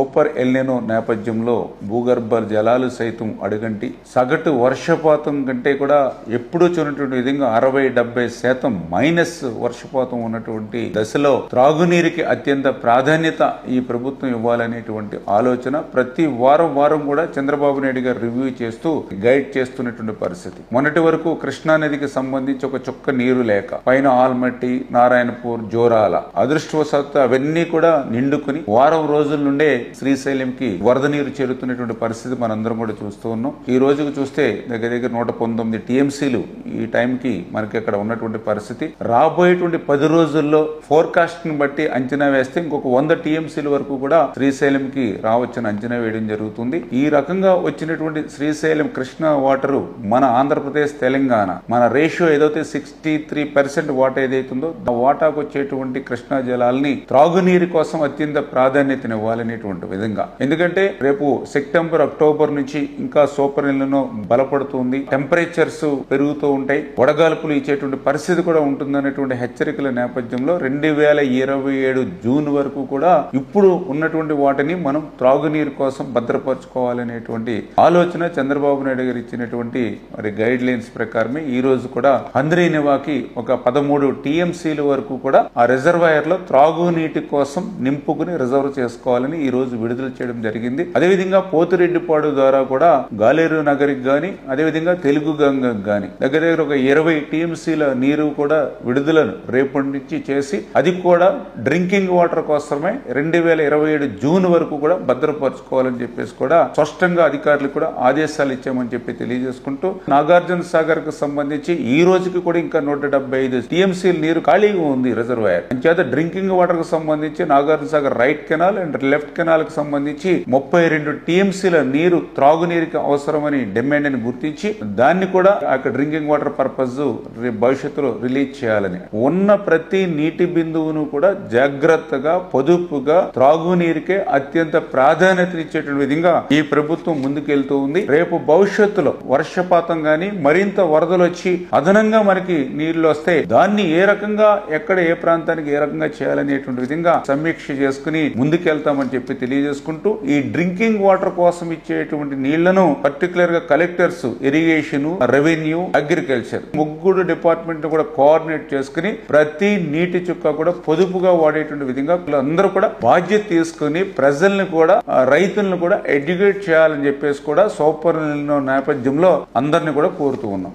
Super El Niño నేపథ్యంలో భూగర్భ జలాలు సైతం అడుగంటి సగటు వర్షపాతం కంటే కూడా ఎప్పుడూ చూడనటువంటి విధంగా 60-70% మైనస్ వర్షపాతం ఉన్నటువంటి దశలో త్రాగునీరుకి అత్యంత ప్రాధాన్యత ఈ ప్రభుత్వం ఇవ్వాలనేటువంటి ఆలోచన ప్రతి వారం కూడా చంద్రబాబు నాయుడు గారు రివ్యూ చేస్తూ గైడ్ చేస్తున్నటువంటి పరిస్థితి. మొన్నటి వరకు కృష్ణా నదికి సంబంధించి ఒక చుక్క నీరు లేక పైన ఆల్మట్టి, నారాయణపూర్, జోరాల అదృష్టవశాత్తు అవన్నీ కూడా నిండుకుని వారం రోజుల నుండే శ్రీశైలంకి వరద నీరు చేరుతున్నటువంటి పరిస్థితి మనందరం కూడా చూస్తూ ఉన్నాం. ఈ రోజుకు చూస్తే దగ్గర 119 టీఎంసీలు ఈ టైంకి మనకి అక్కడ ఉన్నటువంటి పరిస్థితి. రాబోయేటువంటి 10 రోజుల్లో ఫోర్కాస్ట్ ని బట్టి అంచనా వేస్తే ఇంకొక 100 టీఎంసీల వరకు కూడా శ్రీశైలంకి రావచ్చని అంచనా వేయడం జరుగుతుంది. ఈ రకంగా వచ్చినటువంటి శ్రీశైలం కృష్ణా వాటరు మన ఆంధ్రప్రదేశ్, తెలంగాణ మన రేషియో ఏదైతే 63% వాటా ఏదైతుందో ఆ వాటాకు వచ్చేటువంటి కృష్ణా జలాల్ని త్రాగునీరు కోసం అత్యంత ప్రాధాన్యతనివ్వాలనేటువంటి విధంగా. ఎందుకంటే రేపు సెప్టెంబర్, అక్టోబర్ నుంచి ఇంకా సూపర్ ఎల్నినో బలపడుతుంది, టెంపరేచర్స్ పెరుగుతూ ఉంటాయి, వడగాల్పులు ఇచ్చేటువంటి పరిస్థితి కూడా ఉంటుందనేటువంటి హెచ్చరికల నేపథ్యంలో 2027 జూన్ వరకు కూడా ఇప్పుడు ఉన్నటువంటి వాటిని మనం త్రాగునీరు కోసం భద్రపరచుకోవాలనేటువంటి ఆలోచన చంద్రబాబు నాయుడు గారు ఇచ్చినటువంటి మరి గైడ్ లైన్స్ ప్రకారమే ఈ రోజు కూడా హంద్రీనివాకి ఒక 13 టీఎంసీల వరకు కూడా ఆ రిజర్వాయర్ లో త్రాగునీటి కోసం నింపుకుని రిజర్వ్ చేసుకోవాలని ఈ రోజు విడుదల చేయడం జరిగింది. అదేవిధంగా పోతిరెడ్డిపాడు ద్వారా కూడా గాలేరు నగరికి గాని అదేవిధంగా తెలుగు గంగకు గాని దగ్గర ఒక 20 టీఎంసీల నీరు కూడా విడుదలను రేపటి నుంచి చేసి అది కూడా డ్రింకింగ్ వాటర్ కోసమే 2027 జూన్ వరకు కూడా భద్రపరచుకోవాలని చెప్పేసి కూడా స్పష్టంగా అధికారులకు కూడా ఆదేశాలు ఇచ్చామని చెప్పి తెలియజేసుకుంటూ నాగార్జున సాగర్ కు సంబంధించి ఈ రోజుకి కూడా ఇంకా 175 టీఎంసీల నీరు ఖాళీగా ఉంది రిజర్వాయర్. అంచేత డ్రింకింగ్ వాటర్ కు సంబంధించి Nagarjuna Sagar right canal and left canal కు సంబంధించి 32 టీఎంసీల నీరు త్రాగునీరుకి అవసరమని డిమాండ్ ని గుర్తించి దాన్ని కూడా అక్కడ డ్రింకింగ్ వాటర్ పర్పస్ భవిష్యత్తులో రిలీజ్ చేయాలని ఉన్న ప్రతి నీటి బిందువును కూడా జాగ్రత్తగా పొదుపుగా త్రాగునీరుకే అత్యంత ప్రాధాన్యతనిచ్చేటువంటి విధంగా ఈ ప్రభుత్వం ముందుకెళ్తూ ఉంది. రేపు భవిష్యత్తులో వర్షపాతం గాని మరింత వరదలు వచ్చి అదనంగా మనకి నీళ్లు వస్తే దాన్ని ఏ రకంగా ఎక్కడ ఏ ప్రాంతానికి ఏ రకంగా చేయాలనేటువంటి విధంగా సమీక్ష చేసుకుని ముందుకెళ్తామని చెప్పి తెలియజేసుకుంటూ ఈ డ్రింకింగ్ వాటర్ కోసం ఇచ్చేటువంటి నీళ్లను పర్టికులర్ గా కలెక్టర్స్, ఇరిగేషన్, రెవెన్యూ, అగ్రికల్చర్ ముగ్గురు డిపార్ట్మెంట్ కూడా కోఆర్డినేట్ చేసుకుని ప్రతి నీటి చుక్క కూడా పొదుపుగా వాడేటువంటి విధంగా అందరూ కూడా బాధ్యత తీసుకుని ప్రజల్ని కూడా రైతులను కూడా ఎడ్యుకేట్ చేయాలని చెప్పేసి కూడా సూపర్ ఎల్నినో నేపథ్యంలో అందరినీ కూడా కోరుతూ ఉన్నాం.